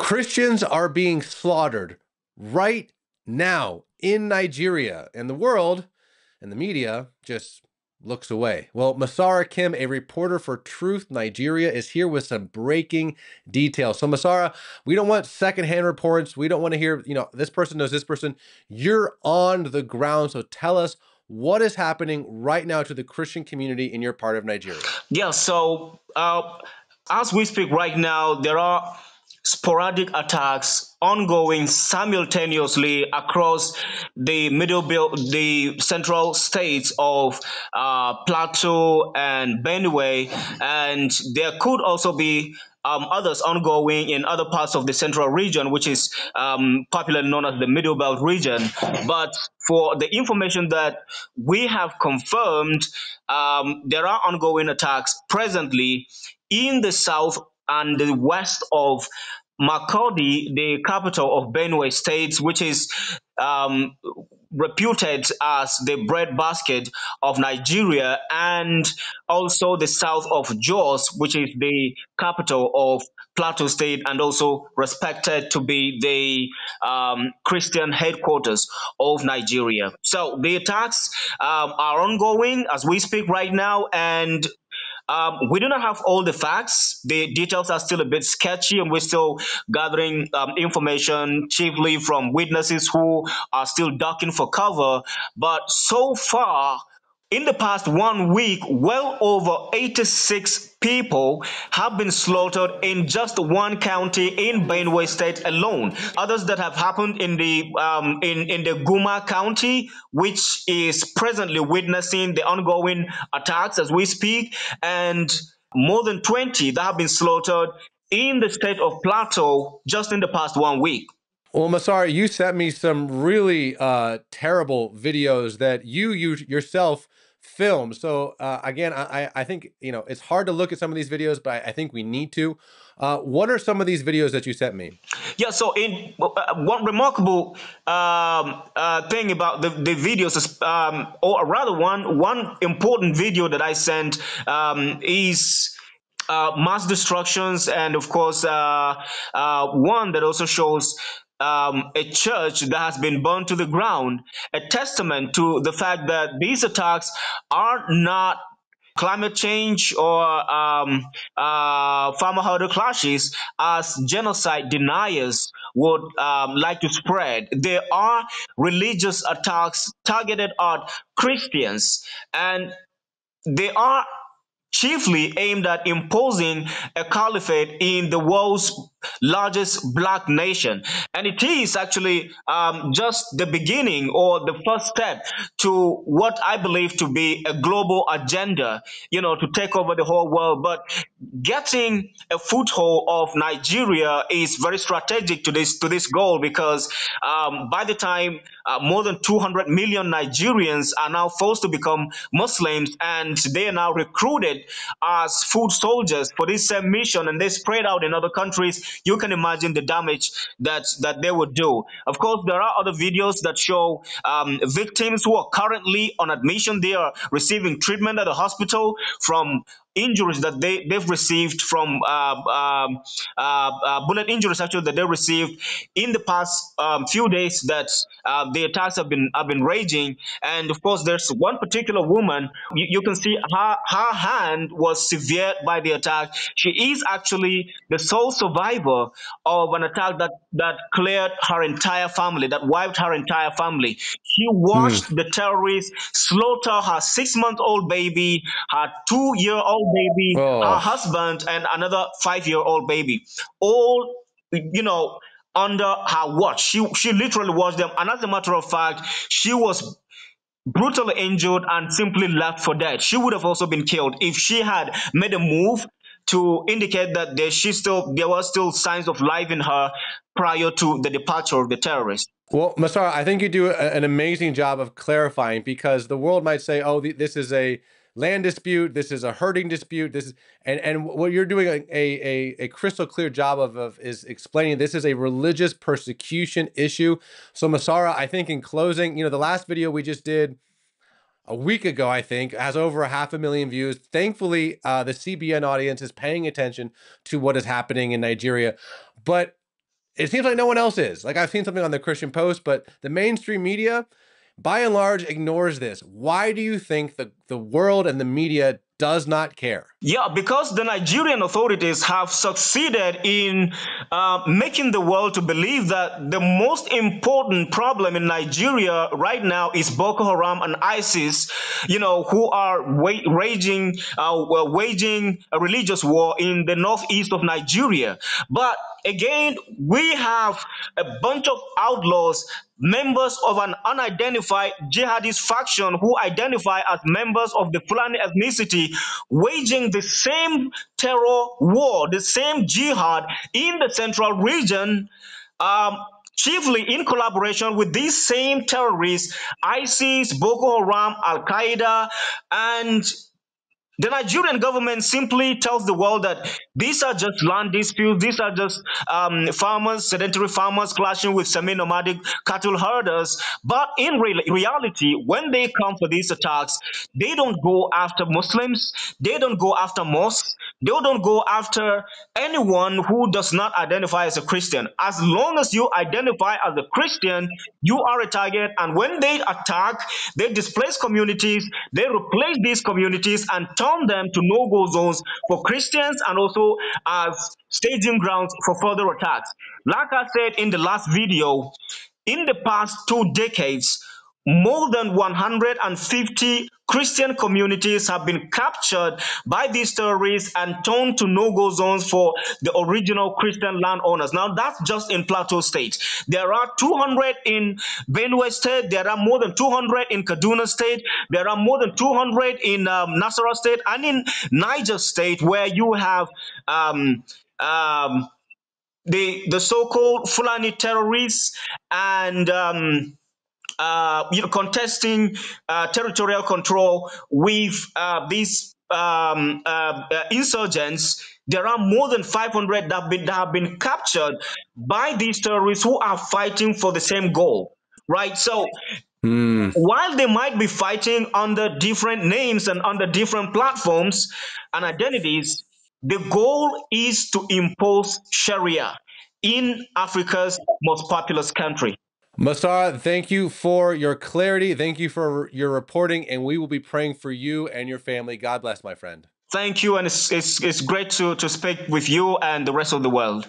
Christians are being slaughtered right now in Nigeria, and the world and the media just looks away. Well, Masara Kim, a reporter for Truth Nigeria, is here with some breaking details. So, Masara, we don't want secondhand reports. We don't want to hear, this person knows this person. You're on the ground. So tell us what is happening right now to the Christian community in your part of Nigeria. Yeah, so as we speak right now, there are sporadic attacks ongoing simultaneously across the central states of Plateau and Benue, and there could also be others ongoing in other parts of the central region, which is popularly known as the Middle Belt region. But for the information that we have confirmed, there are ongoing attacks presently in the south and the west of Makurdi, the capital of Benue State, which is um, reputed as the breadbasket of Nigeria, and also the south of Jos, which is the capital of Plateau State, and also respected to be the Christian headquarters of Nigeria. So the attacks are ongoing as we speak right now, and we do not have all the facts. The details are still a bit sketchy, and we're still gathering information, chiefly from witnesses who are still ducking for cover. But so far, in the past 1 week, well over 86 people have been slaughtered in just one county in Benue State alone. Others that have happened in the Guma County, which is presently witnessing the ongoing attacks as we speak, and more than 20 that have been slaughtered in the state of Plateau just in the past 1 week. Well, Masara, you sent me some really terrible videos that you yourself filmed. So again, I think it's hard to look at some of these videos, but I think we need to. What are some of these videos that you sent me? Yeah, so in one remarkable thing about the videos is, or rather, one important video that I sent is mass destructions, and of course, one that also shows a church that has been burned to the ground, a testament to the fact that these attacks are not climate change or farmer hurdle clashes as genocide deniers would like to spread. There are religious attacks targeted at Christians, and they are chiefly aimed at imposing a caliphate in the world's largest black nation. And it is actually just the beginning or the first step to what I believe to be a global agenda, to take over the whole world. But getting a foothold of Nigeria is very strategic to this goal, because by the time more than 200 million Nigerians are now forced to become Muslims, and they are now recruited as food soldiers for this same mission, and they spread out in other countries, you can imagine the damage that they would do. Of course, there are other videos that show victims who are currently on admission. They are receiving treatment at the hospital from injuries that they've received from bullet injuries, actually, that they received in the past few days that the attacks have been raging. And of course, there's one particular woman, you can see her hand was severed by the attack. She is actually the sole survivor of an attack that cleared her entire family, that wiped her entire family. She watched the terrorists slaughter her 6-month-old baby, her 2-year-old baby, her husband, and another 5-year-old baby, all under her watch. She literally watched them, and as a matter of fact, she was brutally injured and simply left for dead. She would have also been killed if she had made a move to indicate that there were still signs of life in her prior to the departure of the terrorists. Well, Masara, I think you do an amazing job of clarifying, because the world might say, "Oh, this is a land dispute. This is a herding dispute. This is," and what you're doing a crystal clear job of is explaining this is a religious persecution issue. So, Masara, I think in closing, the last video we just did a week ago, I think, has over 500,000 views. Thankfully, the CBN audience is paying attention to what is happening in Nigeria, but it seems like no one else is. Like I've seen something on the Christian Post, but the mainstream media, by and large, ignores this. Why do you think the world and the media does not care? Yeah, because the Nigerian authorities have succeeded in making the world to believe that the most important problem in Nigeria right now is Boko Haram and ISIS, who are waging a religious war in the northeast of Nigeria. But again, we have a bunch of outlaws, members of an unidentified jihadist faction who identify as members of the Fulani ethnicity, waging the same terror war, the same jihad in the central region, chiefly in collaboration with these same terrorists, ISIS, Boko Haram, Al Qaeda, and the Nigerian government simply tells the world that these are just land disputes, these are just farmers, sedentary farmers clashing with semi-nomadic cattle herders. But in reality, when they come for these attacks, they don't go after Muslims, they don't go after mosques, they don't go after anyone who does not identify as a Christian. As long as you identify as a Christian, you are a target. And when they attack, they displace communities, they replace these communities and turn them to no-go zones for Christians and also as staging grounds for further attacks. Like I said in the last video, in the past 2 decades, more than 150 Christian communities have been captured by these terrorists and turned to no-go zones for the original Christian landowners. Now, that's just in Plateau State. There are 200 in Benue State. There are more than 200 in Kaduna State. There are more than 200 in Nasarawa State and in Niger State, where you have the so-called Fulani terrorists and contesting territorial control with these insurgents. There are more than 500 that have been captured by these terrorists who are fighting for the same goal, right? So while they might be fighting under different names and under different platforms and identities, the goal is to impose Sharia in Africa's most populous country. Masara, thank you for your clarity. Thank you for your reporting, and we will be praying for you and your family. God bless, my friend. Thank you, and it's great to speak with you and the rest of the world.